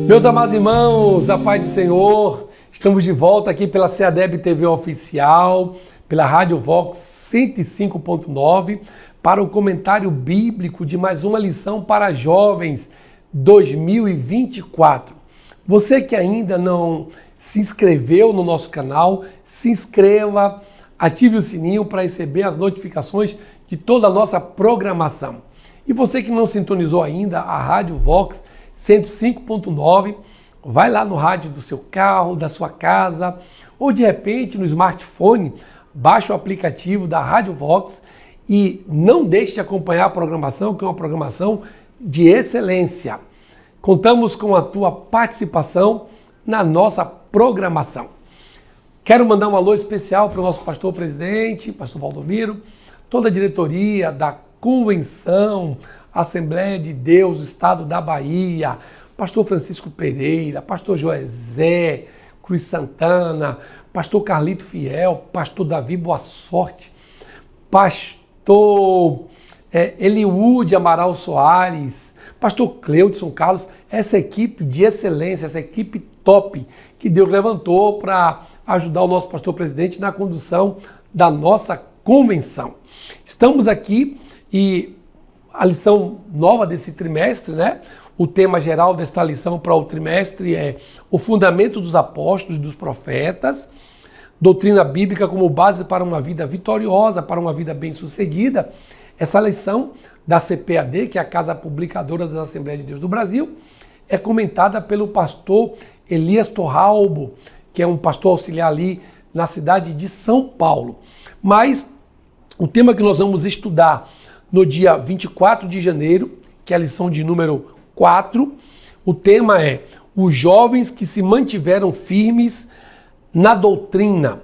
Meus amados irmãos, a paz do Senhor, estamos de volta aqui pela CEADEB TV Oficial, pela Rádio Vox 105.9, para o comentário bíblico de mais uma lição para jovens 2024. Você que ainda não se inscreveu no nosso canal, se inscreva, ative o sininho para receber as notificações de toda a nossa programação. E você que não sintonizou ainda a Rádio Vox 105.9, vai lá no rádio do seu carro, da sua casa, ou de repente no smartphone, baixa o aplicativo da Rádio Vox e não deixe de acompanhar a programação, que é uma programação de excelência. Contamos com a tua participação na nossa programação. Quero mandar um alô especial para o nosso pastor presidente, pastor Valdomiro, toda a diretoria da Convenção Assembleia de Deus, Estado da Bahia, pastor Francisco Pereira, pastor Joezé Cruz Santana, pastor Carlito Fiel, pastor Davi Boa Sorte, pastor Eliúde Amaral Soares, pastor Cleudson Carlos, essa equipe de excelência, essa equipe top que Deus levantou para ajudar o nosso pastor presidente na condução da nossa convenção. Estamos aqui e a lição nova desse trimestre, né? O tema geral desta lição para o trimestre é o fundamento dos apóstolos e dos profetas, doutrina bíblica como base para uma vida vitoriosa, para uma vida bem-sucedida. Essa lição da CPAD, que é a Casa Publicadora das Assembleias de Deus do Brasil, é comentada pelo pastor Elias Torralbo, que é um pastor auxiliar ali na cidade de São Paulo. Mas o tema que nós vamos estudar no dia 24 de janeiro, que é a lição de número 4, o tema é os jovens que se mantiveram firmes na doutrina.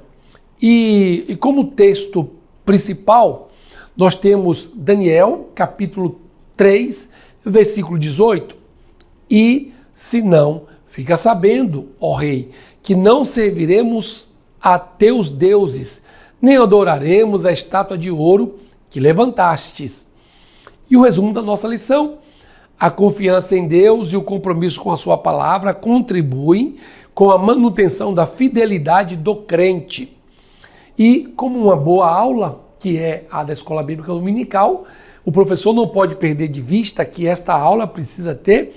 E como texto principal, nós temos Daniel, capítulo 3, versículo 18. E, se não, fica sabendo, ó rei, que não serviremos a teus deuses, nem adoraremos a estátua de ouro que levantastes. E o resumo da nossa lição: a confiança em Deus e o compromisso com a sua palavra contribuem com a manutenção da fidelidade do crente. E como uma boa aula, que é a da Escola Bíblica Dominical, o professor não pode perder de vista que esta aula precisa ter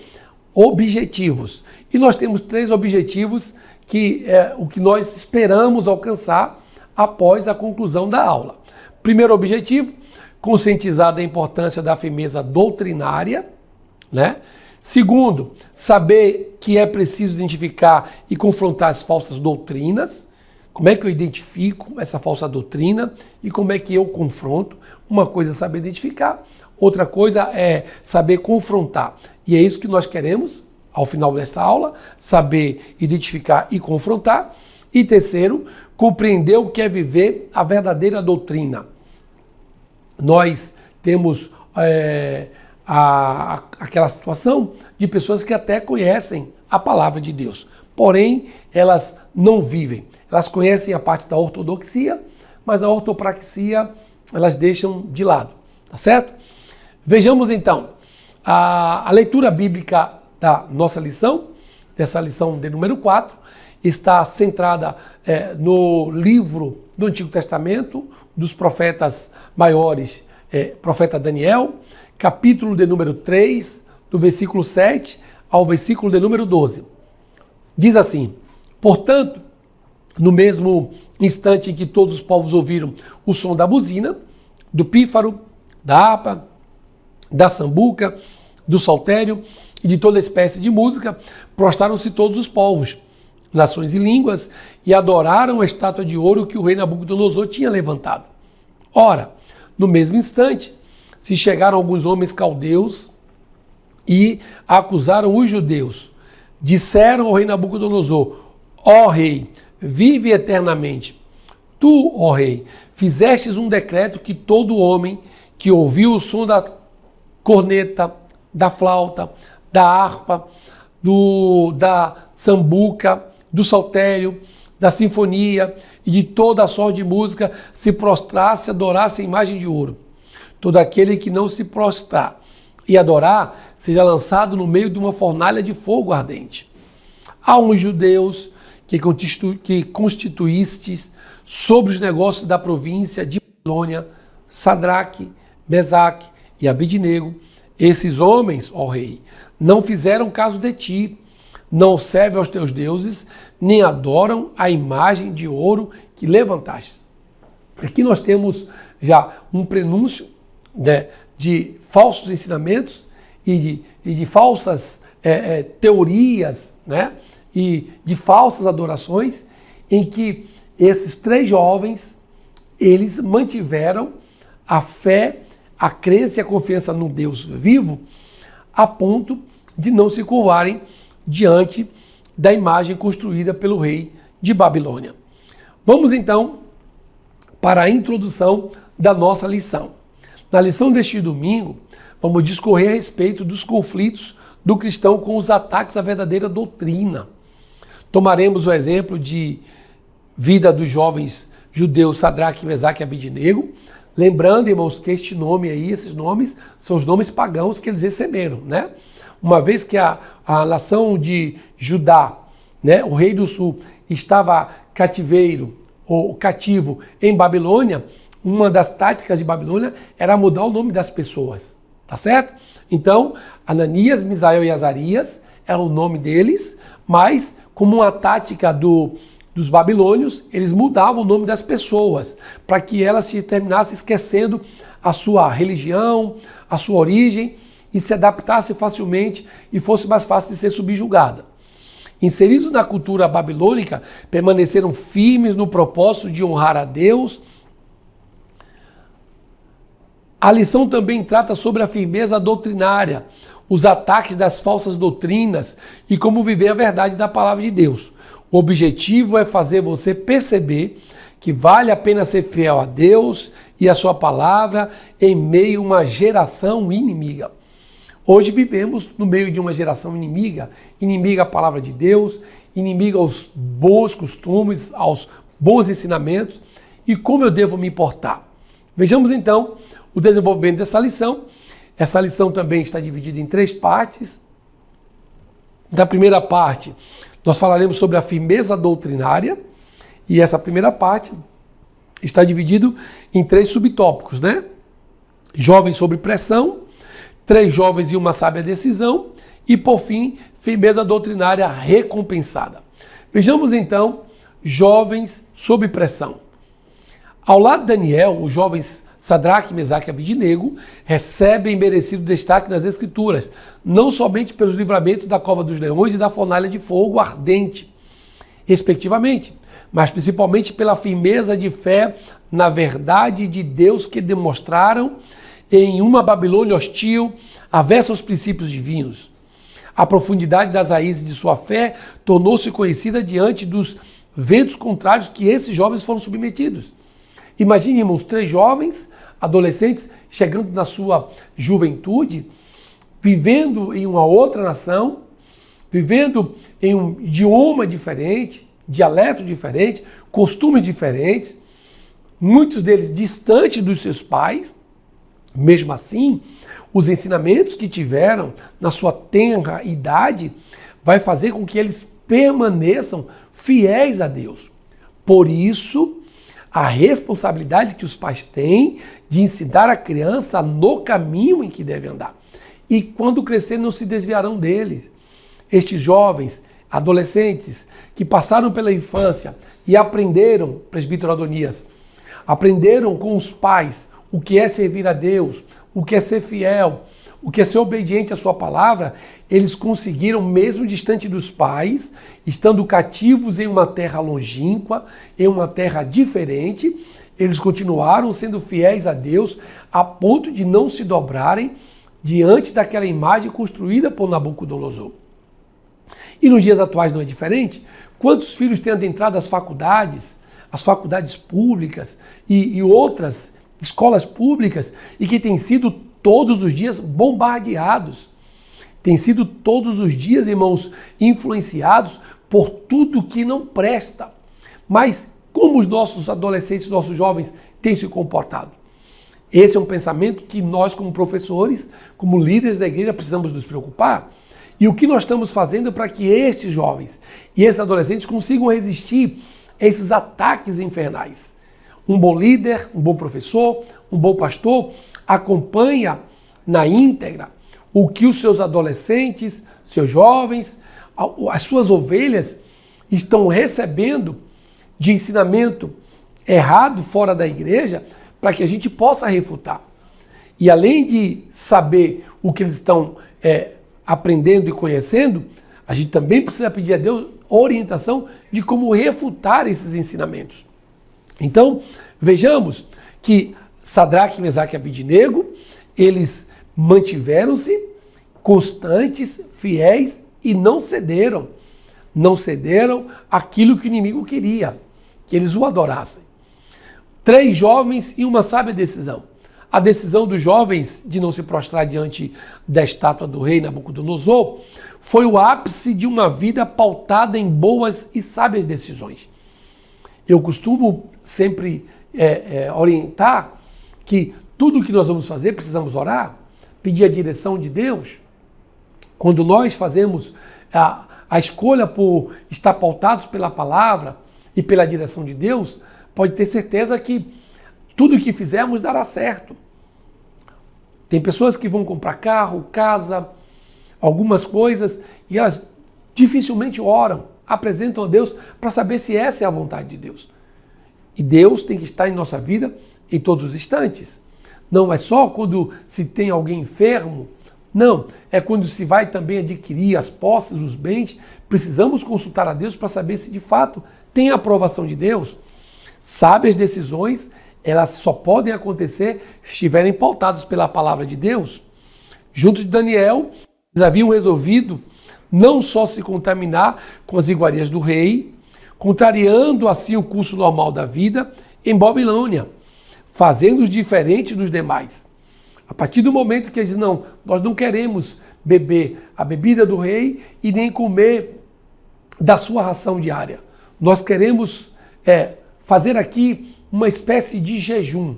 objetivos. E nós temos 3 objetivos que é o que nós esperamos alcançar após a conclusão da aula. Primeiro objetivo, conscientizar da importância da firmeza doutrinária, né? Segundo, saber que é preciso identificar e confrontar as falsas doutrinas. Como é que eu identifico essa falsa doutrina e como é que eu confronto? Uma coisa é saber identificar, outra coisa é saber confrontar. E é isso que nós queremos, ao final desta aula, saber identificar e confrontar. E terceiro, compreender o que é viver a verdadeira doutrina. Nós temos aquela situação de pessoas que até conhecem a palavra de Deus, porém elas não vivem. Elas conhecem a parte da ortodoxia, mas a ortopraxia elas deixam de lado, tá certo? Vejamos então a leitura bíblica da nossa lição, dessa lição de número 4, está centrada no livro do Antigo Testamento, dos profetas maiores, profeta Daniel, capítulo de número 3, do versículo 7 ao versículo de número 12. Diz assim: portanto, no mesmo instante em que todos os povos ouviram o som da buzina, do pífaro, da harpa, da sambuca, do saltério e de toda espécie de música, prostraram-se todos os povos, nações e línguas, e adoraram a estátua de ouro que o rei Nabucodonosor tinha levantado. Ora, no mesmo instante, se chegaram alguns homens caldeus e acusaram os judeus. Disseram ao rei Nabucodonosor: ó rei, vive eternamente. Tu, ó rei, fizestes um decreto que todo homem que ouviu o som da corneta, da flauta, da harpa, da sambuca, do saltério, da sinfonia e de toda a sorte de música se prostrasse e adorasse a imagem de ouro. Todo aquele que não se prostrar e adorar, seja lançado no meio de uma fornalha de fogo ardente. Há uns judeus que constituístes sobre os negócios da província de Babilônia, Sadraque, Mesaque e Abidnego. Esses homens, ó rei, não fizeram caso de ti, não servem aos teus deuses, nem adoram a imagem de ouro que levantaste. Aqui nós temos já um prenúncio, né, de falsos ensinamentos e de falsas teorias, né, e de falsas adorações, em que esses 3 jovens, eles mantiveram a fé, a crença e a confiança no Deus vivo, a ponto de não se curvarem diante da imagem construída pelo rei de Babilônia. Vamos então para a introdução da nossa lição. Na lição deste domingo, vamos discorrer a respeito dos conflitos do cristão com os ataques à verdadeira doutrina. Tomaremos o exemplo de vida dos jovens judeus Sadraque, Mesaque e Abidnego, lembrando, irmãos, que este nome aí, esses nomes, são os nomes pagãos que eles receberam, né? Uma vez que a nação de Judá, né, o rei do sul, estava cativeiro ou cativo em Babilônia, uma das táticas de Babilônia era mudar o nome das pessoas, tá certo? Então, Ananias, Misael e Azarias era o nome deles, mas como uma tática dos babilônios, eles mudavam o nome das pessoas, para que elas se terminassem esquecendo a sua religião, a sua origem, e se adaptasse facilmente e fosse mais fácil de ser subjugada. Inseridos na cultura babilônica, permaneceram firmes no propósito de honrar a Deus. A lição também trata sobre a firmeza doutrinária, os ataques das falsas doutrinas e como viver a verdade da palavra de Deus. O objetivo é fazer você perceber que vale a pena ser fiel a Deus e a sua palavra em meio a uma geração inimiga. Hoje vivemos no meio de uma geração inimiga, inimiga à palavra de Deus, inimiga aos bons costumes, aos bons ensinamentos e como eu devo me portar. Vejamos então o desenvolvimento dessa lição. Essa lição também está dividida em 3 partes. Na primeira parte, nós falaremos sobre a firmeza doutrinária e essa primeira parte está dividida em 3 subtópicos, né? Jovens sob pressão, 3 jovens e uma sábia decisão e, por fim, firmeza doutrinária recompensada. Vejamos então jovens sob pressão. Ao lado de Daniel, os jovens Sadraque, Mesaque e Abidnego recebem merecido destaque nas Escrituras, não somente pelos livramentos da cova dos leões e da fornalha de fogo ardente, respectivamente, mas principalmente pela firmeza de fé na verdade de Deus que demonstraram em uma Babilônia hostil, avessa aos princípios divinos. A profundidade das raízes de sua fé tornou-se conhecida diante dos ventos contrários que esses jovens foram submetidos. Imagine, irmãos, 3 jovens, adolescentes, chegando na sua juventude, vivendo em uma outra nação, vivendo em um idioma diferente, dialeto diferente, costumes diferentes, muitos deles distantes dos seus pais. Mesmo assim, os ensinamentos que tiveram na sua tenra idade vai fazer com que eles permaneçam fiéis a Deus. Por isso, a responsabilidade que os pais têm de ensinar a criança no caminho em que deve andar. E quando crescer, não se desviarão deles. Estes jovens, adolescentes, que passaram pela infância e aprenderam, presbítero Adonias, aprenderam com os pais o que é servir a Deus, o que é ser fiel, o que é ser obediente à sua palavra, eles conseguiram, mesmo distante dos pais, estando cativos em uma terra longínqua, em uma terra diferente, eles continuaram sendo fiéis a Deus a ponto de não se dobrarem diante daquela imagem construída por Nabucodonosor. E nos dias atuais não é diferente? Quantos filhos têm adentrado as faculdades públicas e outras escolas públicas e que têm sido todos os dias bombardeados, têm sido todos os dias, irmãos, influenciados por tudo que não presta. Mas como os nossos adolescentes, nossos jovens têm se comportado? Esse é um pensamento que nós, como professores, como líderes da igreja, precisamos nos preocupar. E o que nós estamos fazendo para que estes jovens e esses adolescentes consigam resistir a esses ataques infernais. Um bom líder, um bom professor, um bom pastor acompanha na íntegra o que os seus adolescentes, seus jovens, as suas ovelhas estão recebendo de ensinamento errado fora da igreja, para que a gente possa refutar. E além de saber o que eles estão aprendendo e conhecendo, a gente também precisa pedir a Deus orientação de como refutar esses ensinamentos. Então, vejamos que Sadraque, Mesaque e Abidnego, eles mantiveram-se constantes, fiéis e não cederam. Não cederam aquilo que o inimigo queria, que eles o adorassem. 3 jovens e uma sábia decisão. A decisão dos jovens de não se prostrar diante da estátua do rei Nabucodonosor foi o ápice de uma vida pautada em boas e sábias decisões. Eu costumo sempre orientar que tudo que nós vamos fazer, precisamos orar, pedir a direção de Deus. Quando nós fazemos a escolha por estar pautados pela palavra e pela direção de Deus, pode ter certeza que tudo o que fizermos dará certo. Tem pessoas que vão comprar carro, casa, algumas coisas, e elas dificilmente oram, apresentam a Deus para saber se essa é a vontade de Deus. E Deus tem que estar em nossa vida em todos os instantes. Não é só quando se tem alguém enfermo, não, é quando se vai também adquirir as posses, os bens, precisamos consultar a Deus para saber se de fato tem a aprovação de Deus. Sábias decisões, elas só podem acontecer se estiverem pautadas pela palavra de Deus. Junto de Daniel, eles haviam resolvido não só se contaminar com as iguarias do rei, contrariando assim o curso normal da vida em Babilônia, fazendo-os diferentes dos demais. A partir do momento que eles dizem, não, nós não queremos beber a bebida do rei e nem comer da sua ração diária. Nós queremos fazer aqui uma espécie de jejum.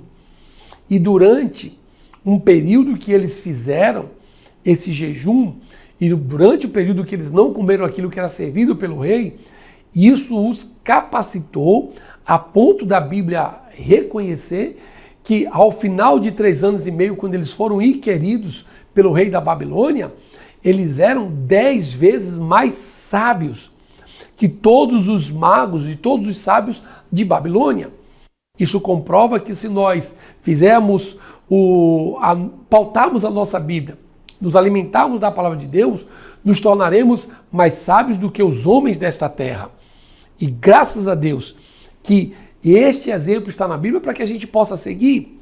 E durante um período que eles fizeram esse jejum, e durante o período que eles não comeram aquilo que era servido pelo rei, isso os capacitou a ponto da Bíblia reconhecer que ao final de 3 anos e meio, quando eles foram inquiridos pelo rei da Babilônia, eles eram 10 vezes mais sábios que todos os magos e todos os sábios de Babilônia. Isso comprova que se nós fizermos pautarmos a nossa Bíblia, nos alimentarmos da palavra de Deus, nos tornaremos mais sábios do que os homens desta terra. E graças a Deus que este exemplo está na Bíblia para que a gente possa seguir.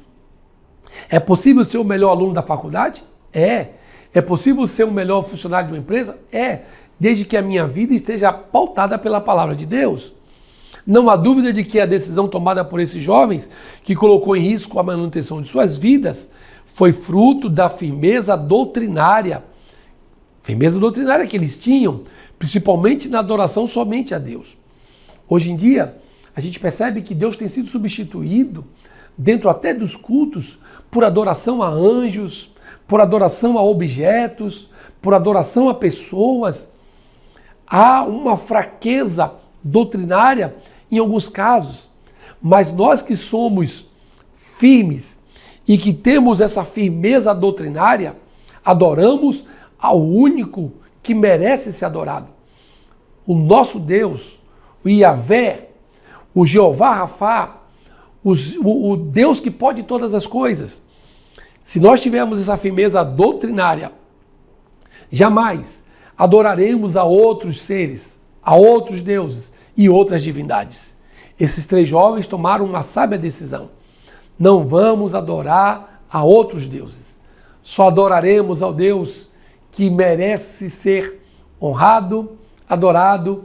É possível ser o melhor aluno da faculdade? É. É possível ser o melhor funcionário de uma empresa? É. Desde que a minha vida esteja pautada pela palavra de Deus. Não há dúvida de que a decisão tomada por esses jovens, que colocou em risco a manutenção de suas vidas, foi fruto da firmeza doutrinária. Firmeza doutrinária que eles tinham, principalmente na adoração somente a Deus. Hoje em dia, a gente percebe que Deus tem sido substituído, dentro até dos cultos, por adoração a anjos, por adoração a objetos, por adoração a pessoas. Há uma fraqueza doutrinária em alguns casos, mas nós que somos firmes e que temos essa firmeza doutrinária, adoramos ao único que merece ser adorado. O nosso Deus, o Yahvé, o Jeová Rafá, o Deus que pode todas as coisas. Se nós tivermos essa firmeza doutrinária, jamais adoraremos a outros seres, a outros deuses e outras divindades. Esses 3 jovens tomaram uma sábia decisão. Não vamos adorar a outros deuses. Só adoraremos ao Deus que merece ser honrado, adorado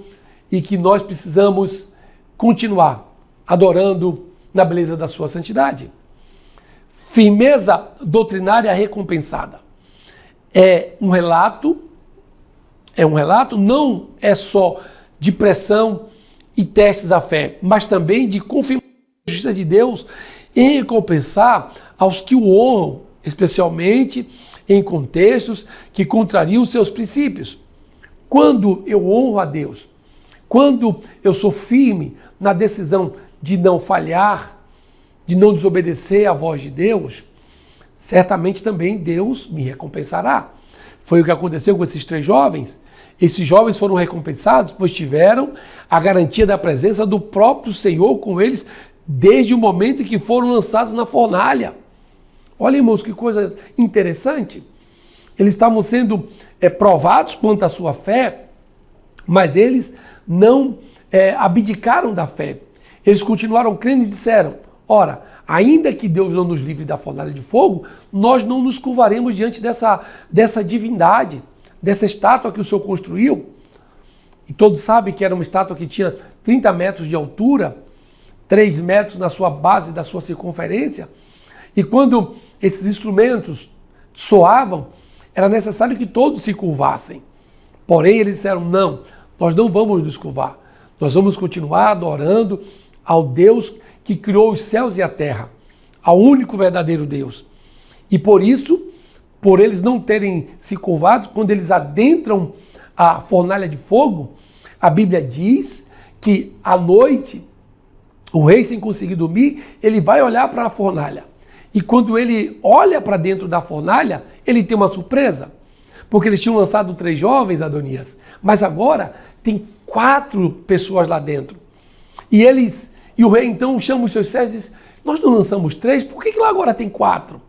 e que nós precisamos continuar adorando na beleza da sua santidade. Firmeza doutrinária recompensada. É um relato, não é só de pressão e testes à fé, mas também de confirmação da justiça de Deus em recompensar aos que o honram, especialmente em contextos que contrariam seus princípios. Quando eu honro a Deus, quando eu sou firme na decisão de não falhar, de não desobedecer à voz de Deus, certamente também Deus me recompensará. Foi o que aconteceu com esses 3 jovens. Esses jovens foram recompensados, pois tiveram a garantia da presença do próprio Senhor com eles desde o momento em que foram lançados na fornalha. Olha, irmãos, que coisa interessante. Eles estavam sendo provados quanto à sua fé, mas eles não abdicaram da fé. Eles continuaram crendo e disseram: ora, ainda que Deus não nos livre da fornalha de fogo, nós não nos curvaremos diante dessa divindade, dessa estátua que o Senhor construiu. E todos sabem que era uma estátua que tinha 30 metros de altura, 3 metros na sua base da sua circunferência. E quando esses instrumentos soavam, era necessário que todos se curvassem. Porém, eles disseram: não, nós não vamos nos curvar. Nós vamos continuar adorando ao Deus que criou os céus e a terra, ao único verdadeiro Deus. E por isso, por eles não terem se curvado, quando eles adentram a fornalha de fogo, a Bíblia diz que à noite, o rei, sem conseguir dormir, ele vai olhar para a fornalha. E quando ele olha para dentro da fornalha, ele tem uma surpresa. Porque eles tinham lançado 3 jovens, Adonias, mas agora tem 4 pessoas lá dentro. E o rei então chama os seus servos e diz: nós não lançamos 3, por que lá agora tem 4?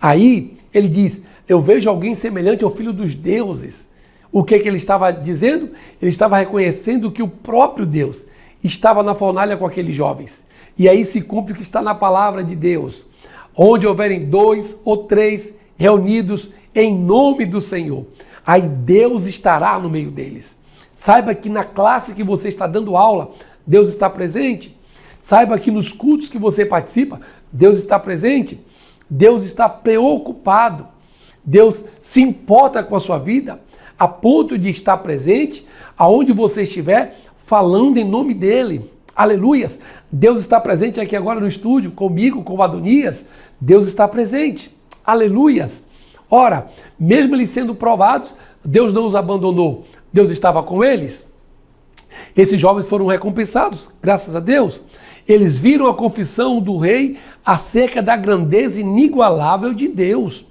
Aí ele diz: eu vejo alguém semelhante ao Filho dos deuses. O que ele estava dizendo? Ele estava reconhecendo que o próprio Deus estava na fornalha com aqueles jovens. E aí se cumpre o que está na palavra de Deus. Onde houverem 2 ou 3 reunidos em nome do Senhor, aí Deus estará no meio deles. Saiba que na classe que você está dando aula, Deus está presente. Saiba que nos cultos que você participa, Deus está presente. Deus está preocupado. Deus se importa com a sua vida, a ponto de estar presente aonde você estiver, falando em nome dele. Aleluias! Deus está presente aqui agora no estúdio, comigo, com o Adonias. Deus está presente. Aleluias! Ora, mesmo eles sendo provados, Deus não os abandonou. Deus estava com eles. Esses jovens foram recompensados, graças a Deus. Eles viram a confissão do rei acerca da grandeza inigualável de Deus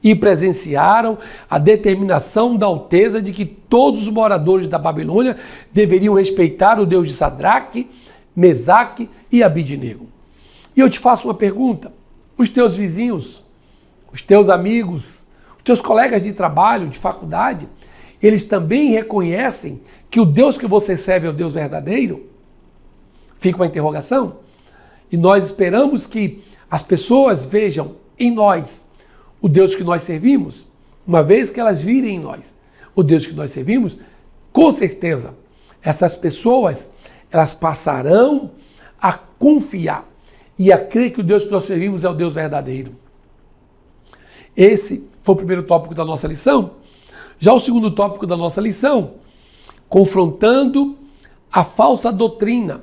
e presenciaram a determinação da alteza de que todos os moradores da Babilônia deveriam respeitar o Deus de Sadraque, Mesaque e Abidnego. E eu te faço uma pergunta: os teus vizinhos, os teus amigos, os teus colegas de trabalho, de faculdade, eles também reconhecem que o Deus que você serve é o Deus verdadeiro? Fica uma interrogação. E nós esperamos que as pessoas vejam em nós o Deus que nós servimos. Uma vez que elas virem em nós o Deus que nós servimos, com certeza essas pessoas, elas passarão a confiar e a crer que o Deus que nós servimos é o Deus verdadeiro. Esse foi o primeiro tópico da nossa lição. Já o segundo tópico da nossa lição, confrontando a falsa doutrina.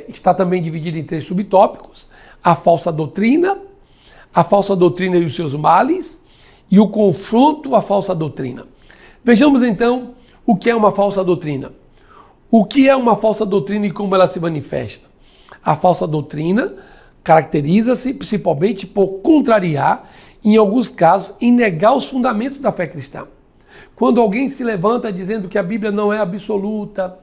Está também dividido em 3 subtópicos: a falsa doutrina e os seus males, e o confronto à falsa doutrina. Vejamos então o que é uma falsa doutrina. O que é uma falsa doutrina e como ela se manifesta? A falsa doutrina caracteriza-se principalmente por contrariar, em alguns casos, em negar os fundamentos da fé cristã. Quando alguém se levanta dizendo que a Bíblia não é absoluta,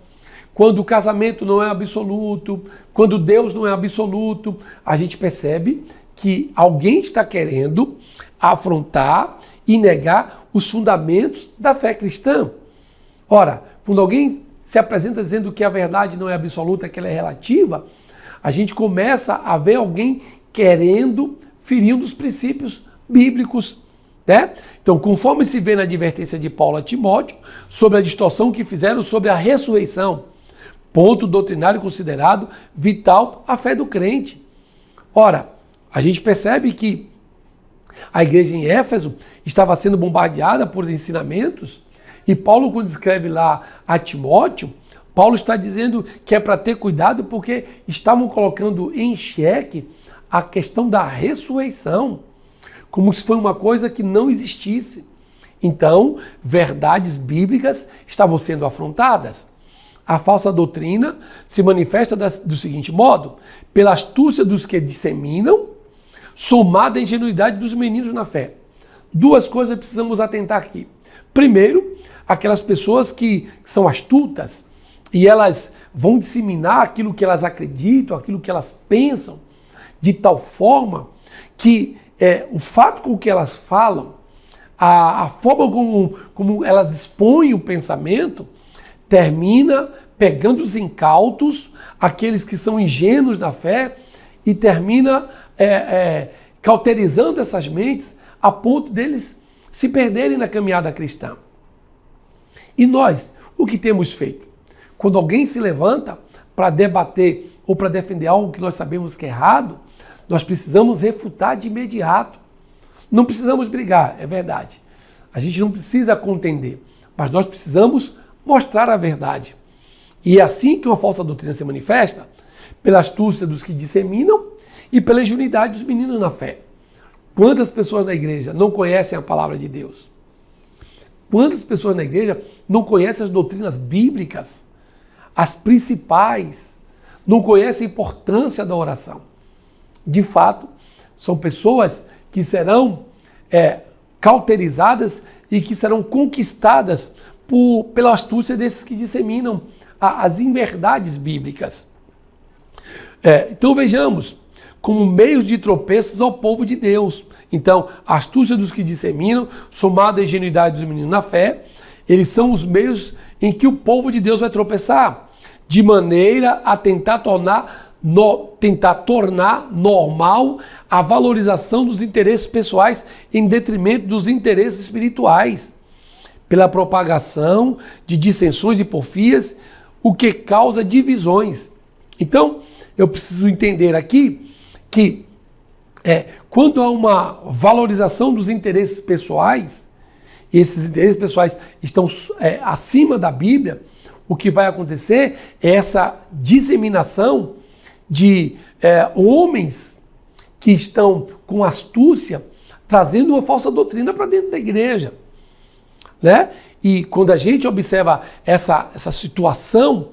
quando o casamento não é absoluto, quando Deus não é absoluto, a gente percebe que alguém está querendo afrontar e negar os fundamentos da fé cristã. Ora, quando alguém se apresenta dizendo que a verdade não é absoluta, que ela é relativa, a gente começa a ver alguém querendo ferir um dos princípios bíblicos, né? Então, conforme se vê na advertência de Paulo a Timóteo, sobre a distorção que fizeram sobre a ressurreição, ponto doutrinário considerado vital à fé do crente. Ora, a gente percebe que a igreja em Éfeso estava sendo bombardeada por ensinamentos, e Paulo, quando escreve lá a Timóteo, Paulo está dizendo que é para ter cuidado porque estavam colocando em xeque a questão da ressurreição, como se foi uma coisa que não existisse. Então, verdades bíblicas estavam sendo afrontadas. A falsa doutrina se manifesta do seguinte modo: pela astúcia dos que disseminam, somada à ingenuidade dos meninos na fé. Duas coisas precisamos atentar aqui. Primeiro, aquelas pessoas que são astutas e elas vão disseminar aquilo que elas acreditam, aquilo que elas pensam, de tal forma que o fato com que elas falam, a forma como elas expõem o pensamento, termina pegando os incautos, aqueles que são ingênuos na fé, e termina cauterizando essas mentes a ponto deles se perderem na caminhada cristã. E nós, o que temos feito? Quando alguém se levanta para debater ou para defender algo que nós sabemos que é errado, nós precisamos refutar de imediato. Não precisamos brigar, é verdade. A gente não precisa contender, mas nós precisamos mostrar a verdade. E é assim que uma falsa doutrina se manifesta, pela astúcia dos que disseminam e pela ingenuidade dos meninos na fé. Quantas pessoas na igreja não conhecem a palavra de Deus? Quantas pessoas na igreja não conhecem as doutrinas bíblicas, as principais, não conhecem a importância da oração? De fato, são pessoas que serão cauterizadas e que serão conquistadas pela astúcia desses que disseminam as inverdades bíblicas. Então vejamos, como meios de tropeços ao povo de Deus. Então, a astúcia dos que disseminam, somada à ingenuidade dos meninos na fé, eles são os meios em que o povo de Deus vai tropeçar, de maneira a tentar tornar normal a valorização dos interesses pessoais em detrimento dos interesses espirituais, pela propagação de dissensões e porfias, o que causa divisões. Então, eu preciso entender aqui que quando há uma valorização dos interesses pessoais, e esses interesses pessoais estão acima da Bíblia, o que vai acontecer é essa disseminação de homens que estão com astúcia trazendo uma falsa doutrina para dentro da igreja, né? E quando a gente observa essa situação,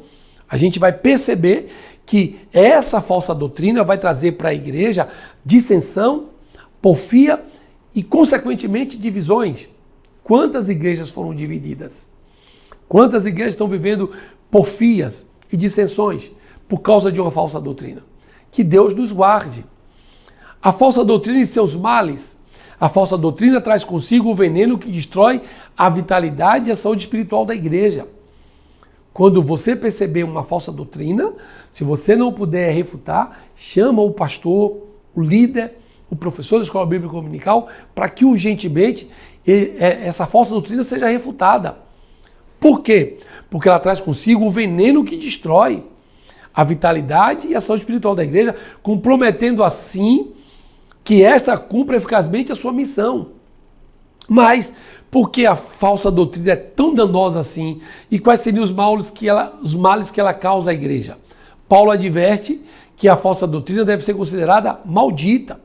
a gente vai perceber que essa falsa doutrina vai trazer para a igreja dissensão, porfia e, consequentemente, divisões. Quantas igrejas foram divididas? Quantas igrejas estão vivendo porfias e dissensões por causa de uma falsa doutrina? Que Deus nos guarde. A falsa doutrina e seus males. A falsa doutrina traz consigo o veneno que destrói a vitalidade e a saúde espiritual da igreja. Quando você perceber uma falsa doutrina, se você não puder refutar, chama o pastor, o líder, o professor da escola bíblica dominical, para que urgentemente essa falsa doutrina seja refutada. Por quê? Porque ela traz consigo o veneno que destrói a vitalidade e a saúde espiritual da igreja, comprometendo assim que esta cumpra eficazmente a sua missão. Mas por que a falsa doutrina é tão danosa assim? E quais seriam os males que ela causa à igreja? Paulo adverte que a falsa doutrina deve ser considerada maldita.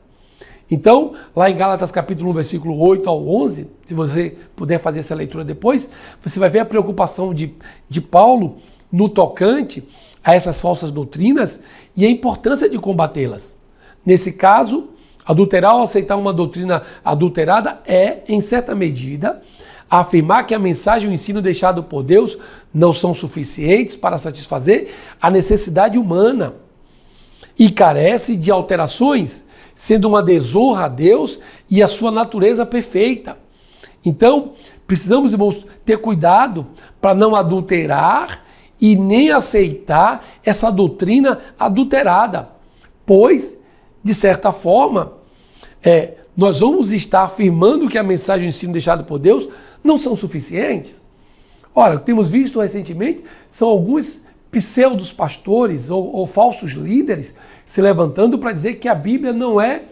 Então, lá em Gálatas capítulo 1, versículo 8 ao 11, se você puder fazer essa leitura depois, você vai ver a preocupação de Paulo no tocante a essas falsas doutrinas e a importância de combatê-las. Nesse caso, adulterar ou aceitar uma doutrina adulterada é, em certa medida, afirmar que a mensagem e o ensino deixado por Deus não são suficientes para satisfazer a necessidade humana e carece de alterações, sendo uma desonra a Deus e a sua natureza perfeita. Então, precisamos, irmãos, ter cuidado para não adulterar e nem aceitar essa doutrina adulterada, pois, de certa forma, nós vamos estar afirmando que a mensagem e o ensino deixado por Deus não são suficientes. Ora, o que temos visto recentemente são alguns pseudos pastores ou falsos líderes se levantando para dizer que a Bíblia não é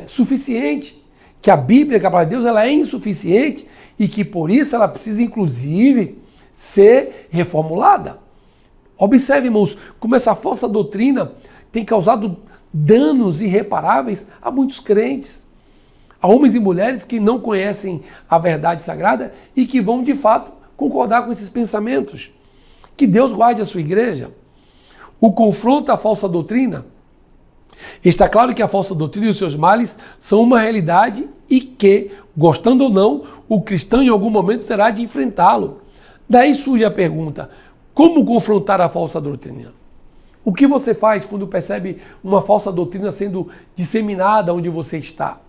suficiente, que a Bíblia, que a palavra de Deus, ela é insuficiente e que por isso ela precisa, inclusive, ser reformulada. Observe, irmãos, como essa falsa doutrina tem causado danos irreparáveis a muitos crentes, a homens e mulheres que não conhecem a verdade sagrada e que vão, de fato, concordar com esses pensamentos. Que Deus guarde a sua igreja. O confronto à falsa doutrina. Está claro que a falsa doutrina e os seus males são uma realidade e que, gostando ou não, o cristão em algum momento terá de enfrentá-lo. Daí surge a pergunta: como confrontar a falsa doutrina? O que você faz quando percebe uma falsa doutrina sendo disseminada onde você está?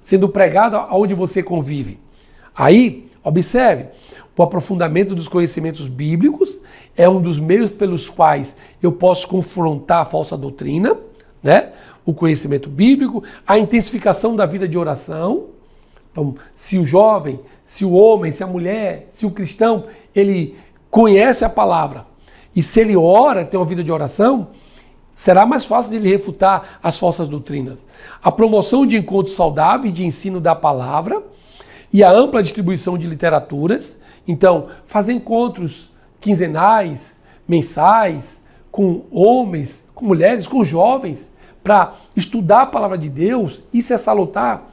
Sendo pregada onde você convive? Aí, observe, o aprofundamento dos conhecimentos bíblicos é um dos meios pelos quais eu posso confrontar a falsa doutrina, né? O conhecimento bíblico, a intensificação da vida de oração. Então, se o jovem, se o homem, se a mulher, se o cristão, ele conhece a palavra e se ele ora, tem uma vida de oração, será mais fácil de ele refutar as falsas doutrinas. A promoção de encontros saudáveis de ensino da palavra e a ampla distribuição de literaturas. Então, fazer encontros quinzenais, mensais, com homens, com mulheres, com jovens, para estudar a palavra de Deus, isso é salutar.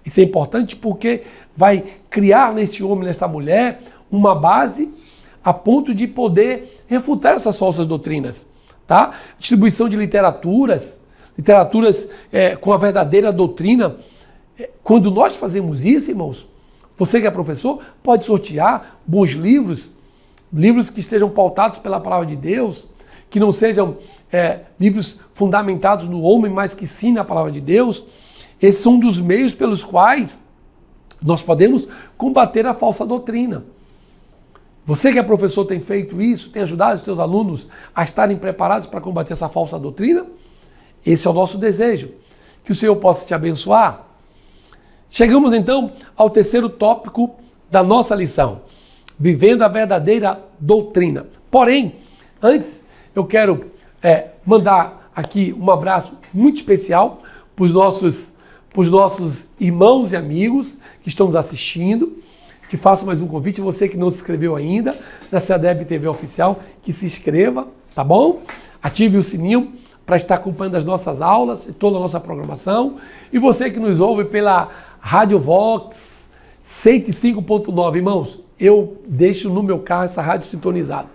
Isso é importante porque vai criar nesse homem, nesta mulher, uma base a ponto de poder refutar essas falsas doutrinas. Tá? Distribuição de literaturas com a verdadeira doutrina. Quando nós fazemos isso, irmãos, você que é professor, pode sortear bons livros, livros que estejam pautados pela palavra de Deus, que não sejam livros fundamentados no homem, mas que sim na palavra de Deus. Esses são um dos meios pelos quais nós podemos combater a falsa doutrina. Você que é professor tem feito isso, tem ajudado os seus alunos a estarem preparados para combater essa falsa doutrina? Esse é o nosso desejo. Que o Senhor possa te abençoar. Chegamos então ao terceiro tópico da nossa lição. Vivendo a verdadeira doutrina. Porém, antes eu quero mandar aqui um abraço muito especial para os nossos irmãos e amigos que estão nos assistindo. Que faço mais um convite, você que não se inscreveu ainda na CEADEB TV Oficial, que se inscreva, tá bom? Ative o sininho para estar acompanhando as nossas aulas e toda a nossa programação. E você que nos ouve pela Rádio Vox 105.9, irmãos, eu deixo no meu carro essa rádio sintonizada.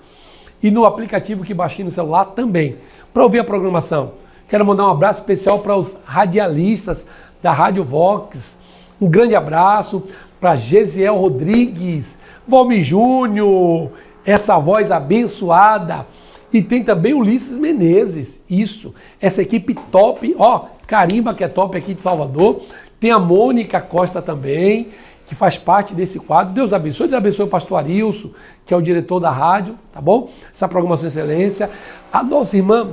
E no aplicativo que baixei no celular também, para ouvir a programação. Quero mandar um abraço especial para os radialistas da Rádio Vox. Um grande abraço para Gesiel Rodrigues, Valmir Júnior, essa voz abençoada. E tem também Ulisses Menezes, isso, essa equipe top, ó, Carimba que é top aqui de Salvador. Tem a Mônica Costa também, que faz parte desse quadro. Deus abençoe o pastor Arilson, que é o diretor da rádio, tá bom? Essa programação de excelência. A nossa irmã,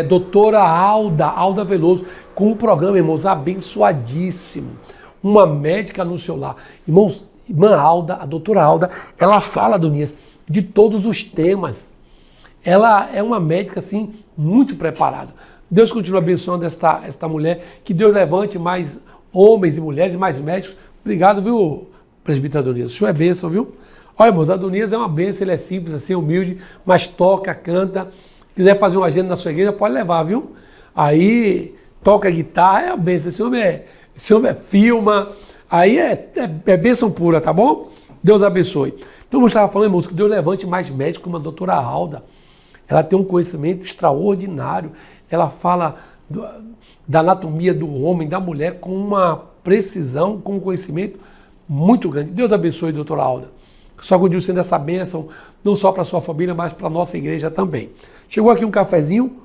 doutora Alda Veloso, com um programa, irmãos, abençoadíssimo. Uma médica no seu lar. Irmãos, irmã Alda, a doutora Alda, ela fala, Adonias, de todos os temas. Ela é uma médica, assim, muito preparada. Deus continua abençoando esta mulher, que Deus levante mais homens e mulheres, mais médicos. Obrigado, viu, presbítero Adonias? O senhor é bênção, viu? Olha, irmãos, Adonias é uma bênção, ele é simples, assim, humilde, mas toca, canta. Se quiser fazer uma agenda na sua igreja, pode levar, viu? Aí, toca guitarra, é uma bênção. Esse homem filma, aí é bênção pura, tá bom? Deus abençoe. Então, eu estava falando, irmãos, que Deus levante mais médicos como a doutora Alda. Ela tem um conhecimento extraordinário. Ela fala da anatomia do homem, da mulher, com uma precisão, com um conhecimento muito grande. Deus abençoe, doutora Alda. Só continue sendo essa bênção, não só para a sua família, mas para a nossa igreja também. Chegou aqui um cafezinho.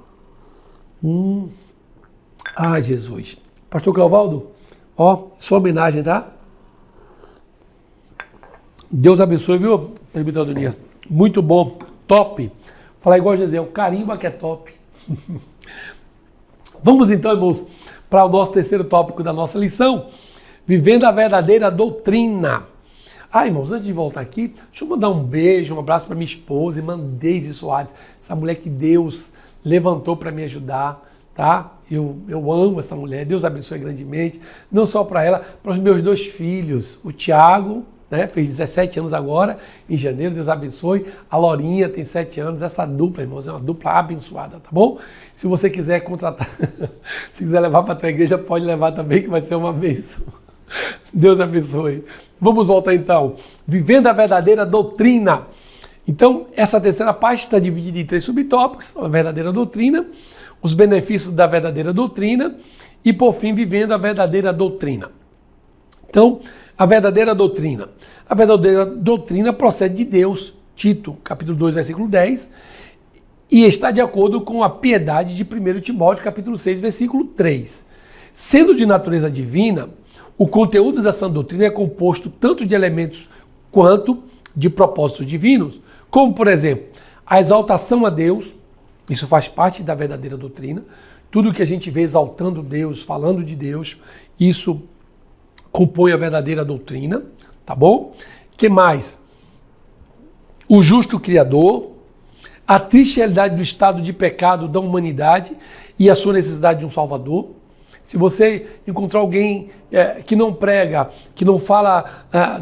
Ah, Jesus. Pastor Cleovaldo, ó, sua homenagem, tá? Deus abençoe, viu, presbítero Adonias? Muito bom, top. Falar igual a Gesiel, carimba que é top. Vamos então, irmãos, para o nosso terceiro tópico da nossa lição, vivendo a verdadeira doutrina. Ah, irmãos, antes de voltar aqui, deixa eu mandar um beijo, um abraço para minha esposa, irmã Deise Soares, essa mulher que Deus levantou para me ajudar, tá? Eu amo essa mulher, Deus abençoe grandemente, não só para ela, para os meus dois filhos, o Tiago, né? Fez 17 anos agora, em janeiro, Deus abençoe. A Lorinha tem 7 anos, essa dupla, irmãos, é uma dupla abençoada, tá bom? Se você quiser contratar, se quiser levar para a tua igreja, pode levar também, que vai ser uma bênção. Deus abençoe. Vamos voltar então. Vivendo a verdadeira doutrina. Então, essa terceira parte está dividida em 3 subtópicos: a verdadeira doutrina, os benefícios da verdadeira doutrina e, por fim, vivendo a verdadeira doutrina. Então, a verdadeira doutrina. A verdadeira doutrina procede de Deus, Tito, capítulo 2, versículo 10, e está de acordo com a piedade de 1 Timóteo, capítulo 6, versículo 3. Sendo de natureza divina, o conteúdo da sã doutrina é composto tanto de elementos quanto de propósitos divinos, como, por exemplo, a exaltação a Deus. Isso faz parte da verdadeira doutrina. Tudo que a gente vê exaltando Deus, falando de Deus, isso compõe a verdadeira doutrina, tá bom? Que mais? O justo Criador, a triste realidade do estado de pecado da humanidade e a sua necessidade de um Salvador. Se você encontrar alguém que não prega, que não fala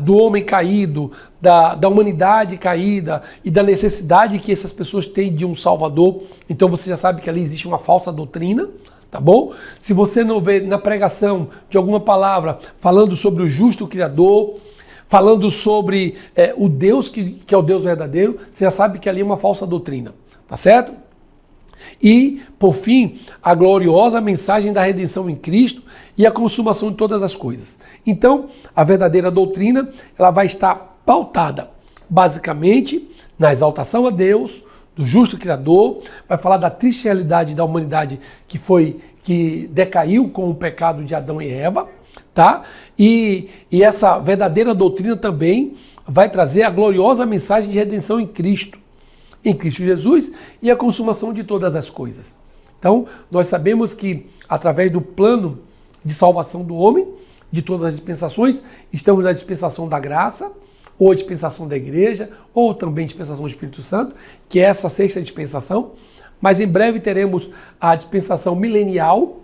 do homem caído, da humanidade caída e da necessidade que essas pessoas têm de um Salvador, então você já sabe que ali existe uma falsa doutrina, tá bom? Se você não vê na pregação de alguma palavra falando sobre o justo Criador, falando sobre o Deus que é o Deus verdadeiro, você já sabe que ali é uma falsa doutrina, tá certo? E, por fim, a gloriosa mensagem da redenção em Cristo e a consumação de todas as coisas. Então, a verdadeira doutrina, ela vai estar pautada, basicamente, na exaltação a Deus, do justo Criador, vai falar da triste realidade da humanidade que decaiu com o pecado de Adão e Eva, tá? E essa verdadeira doutrina também vai trazer a gloriosa mensagem de redenção em Cristo Jesus e a consumação de todas as coisas. Então, nós sabemos que através do plano de salvação do homem, de todas as dispensações, estamos na dispensação da graça, ou a dispensação da igreja, ou também a dispensação do Espírito Santo, que é essa sexta dispensação, mas em breve teremos a dispensação milenial,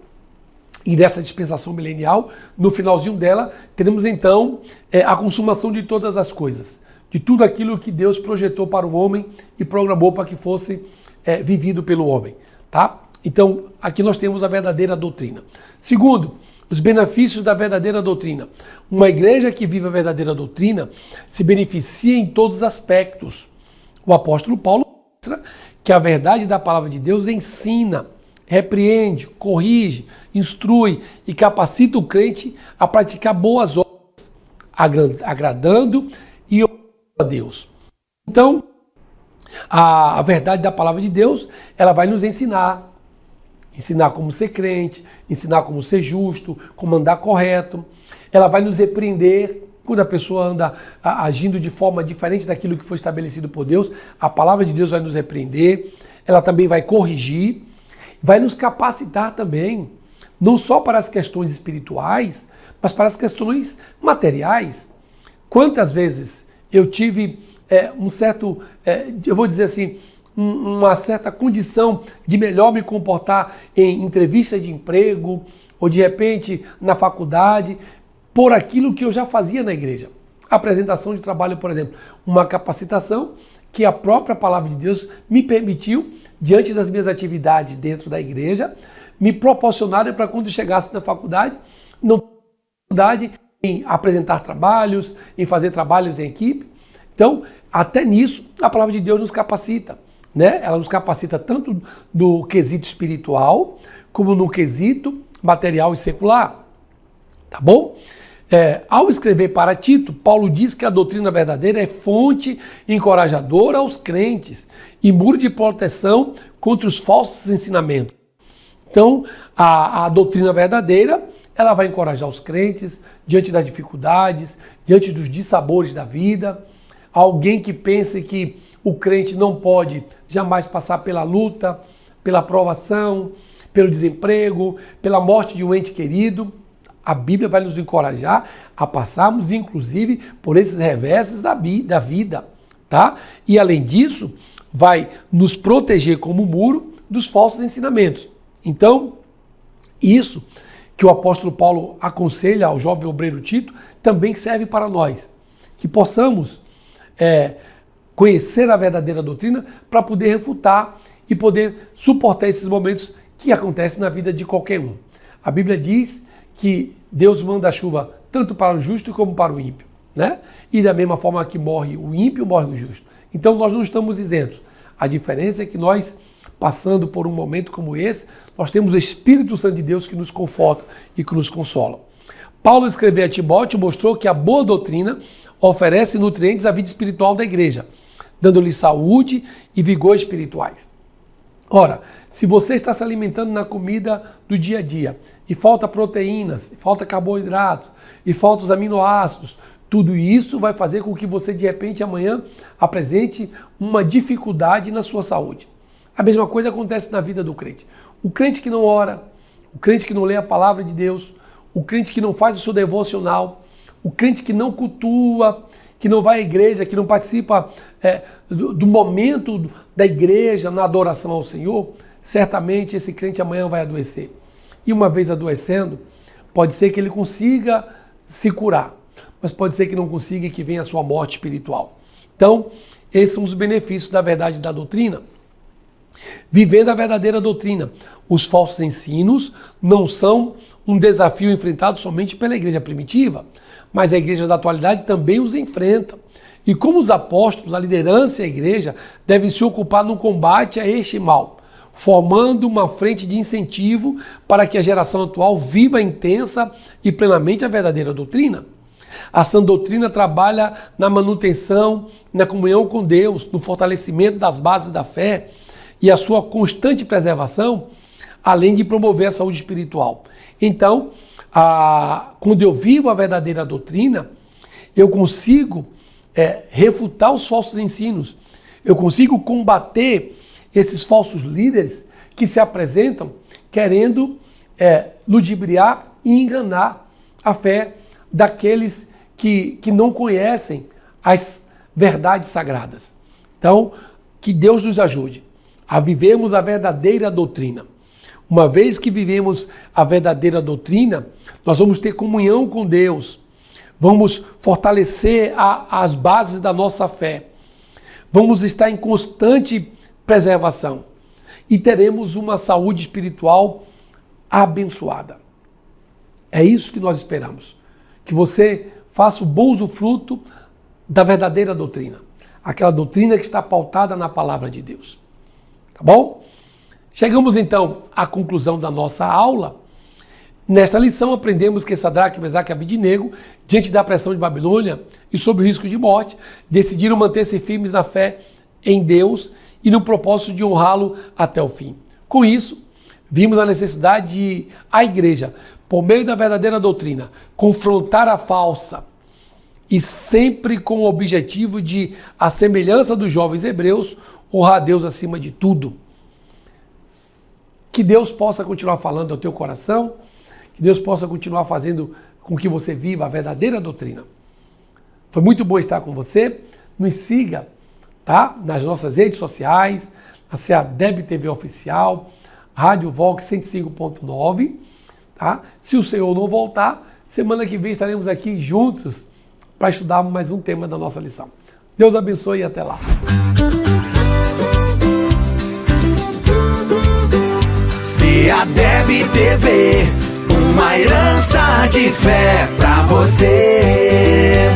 e dessa dispensação milenial, no finalzinho dela, teremos então a consumação de todas as coisas, de tudo aquilo que Deus projetou para o homem e programou para que fosse vivido pelo homem, tá? Então, aqui nós temos a verdadeira doutrina. Segundo, os benefícios da verdadeira doutrina. Uma igreja que vive a verdadeira doutrina se beneficia em todos os aspectos. O apóstolo Paulo mostra que a verdade da palavra de Deus ensina, repreende, corrige, instrui e capacita o crente a praticar boas obras, agradando e a Deus. Então, a verdade da palavra de Deus, ela vai nos ensinar como ser crente, ensinar como ser justo, como andar correto. Ela vai nos repreender quando a pessoa anda agindo de forma diferente daquilo que foi estabelecido por Deus. A palavra de Deus vai nos repreender. Ela também vai corrigir, vai nos capacitar também, não só para as questões espirituais, mas para as questões materiais. Quantas vezes eu tive um certo, eu vou dizer assim, uma certa condição de melhor me comportar em entrevista de emprego ou de repente na faculdade, por aquilo que eu já fazia na igreja. Apresentação de trabalho, por exemplo, uma capacitação que a própria palavra de Deus me permitiu, diante das minhas atividades dentro da igreja, me proporcionaram para quando chegasse na faculdade, não ter dificuldade em apresentar trabalhos, em fazer trabalhos em equipe. Então, até nisso, a palavra de Deus nos capacita, né? Ela nos capacita tanto do quesito espiritual, como no quesito material e secular, tá bom? Ao escrever para Tito, Paulo diz que a doutrina verdadeira é fonte encorajadora aos crentes e muro de proteção contra os falsos ensinamentos. Então, a doutrina verdadeira, ela vai encorajar os crentes diante das dificuldades, diante dos dissabores da vida. Alguém que pense que o crente não pode jamais passar pela luta, pela provação, pelo desemprego, pela morte de um ente querido. A Bíblia vai nos encorajar a passarmos, inclusive, por esses reversos da vida, tá? E, além disso, vai nos proteger como muro dos falsos ensinamentos. Então, isso que o apóstolo Paulo aconselha ao jovem obreiro Tito também serve para nós. que possamos conhecer a verdadeira doutrina para poder refutar e poder suportar esses momentos que acontecem na vida de qualquer um. A Bíblia diz que Deus manda a chuva tanto para o justo como para o ímpio, né? E da mesma forma que morre o ímpio, morre o justo. Então nós não estamos isentos. A diferença é que nós, passando por um momento como esse, nós temos o Espírito Santo de Deus que nos conforta e que nos consola. Paulo escreveu a Timóteo, mostrou que a boa doutrina oferece nutrientes à vida espiritual da igreja, dando-lhe saúde e vigor espirituais. Ora, se você está se alimentando na comida do dia a dia e falta proteínas, falta carboidratos e falta os aminoácidos, tudo isso vai fazer com que você de repente amanhã apresente uma dificuldade na sua saúde. A mesma coisa acontece na vida do crente. O crente que não ora, o crente que não lê a palavra de Deus, o crente que não faz o seu devocional, o crente que não cultua, que não vai à igreja, que não participa do momento da igreja na adoração ao Senhor, certamente esse crente amanhã vai adoecer. E uma vez adoecendo, pode ser que ele consiga se curar, mas pode ser que não consiga e que venha a sua morte espiritual. Então, esses são os benefícios da verdade da doutrina. Vivendo a verdadeira doutrina, os falsos ensinos não são um desafio enfrentado somente pela igreja primitiva, mas a igreja da atualidade também os enfrenta. E como os apóstolos, a liderança e a igreja devem se ocupar no combate a este mal, formando uma frente de incentivo para que a geração atual viva intensa e plenamente a verdadeira doutrina. A sã doutrina trabalha na manutenção, na comunhão com Deus, no fortalecimento das bases da fé e a sua constante preservação, além de promover a saúde espiritual. Então, quando eu vivo a verdadeira doutrina, eu consigo refutar os falsos ensinos, eu consigo combater esses falsos líderes que se apresentam querendo ludibriar e enganar a fé daqueles que não conhecem as verdades sagradas. Então, que Deus nos ajude a vivermos a verdadeira doutrina. Uma vez que vivemos a verdadeira doutrina, nós vamos ter comunhão com Deus, vamos fortalecer as bases da nossa fé, vamos estar em constante preservação e teremos uma saúde espiritual abençoada. É isso que nós esperamos, que você faça o bom usufruto da verdadeira doutrina, aquela doutrina que está pautada na palavra de Deus. Tá bom? Chegamos então à conclusão da nossa aula. Nesta lição aprendemos que Sadraque, Mesaque e Abednego, diante da pressão de Babilônia e sob o risco de morte, decidiram manter-se firmes na fé em Deus e no propósito de honrá-lo até o fim. Com isso, vimos a necessidade de a igreja, por meio da verdadeira doutrina, confrontar a falsa e sempre com o objetivo de, à semelhança dos jovens hebreus, honrar a Deus acima de tudo. Que Deus possa continuar falando ao teu coração, que Deus possa continuar fazendo com que você viva a verdadeira doutrina. Foi muito bom estar com você. Nos siga, tá? Nas nossas redes sociais, a CEADEB TV Oficial, Rádio Vox 105.9, tá? Se o Senhor não voltar, semana que vem estaremos aqui juntos para estudar mais um tema da nossa lição. Deus abençoe e até lá. CEADEB TV, uma herança de fé pra você.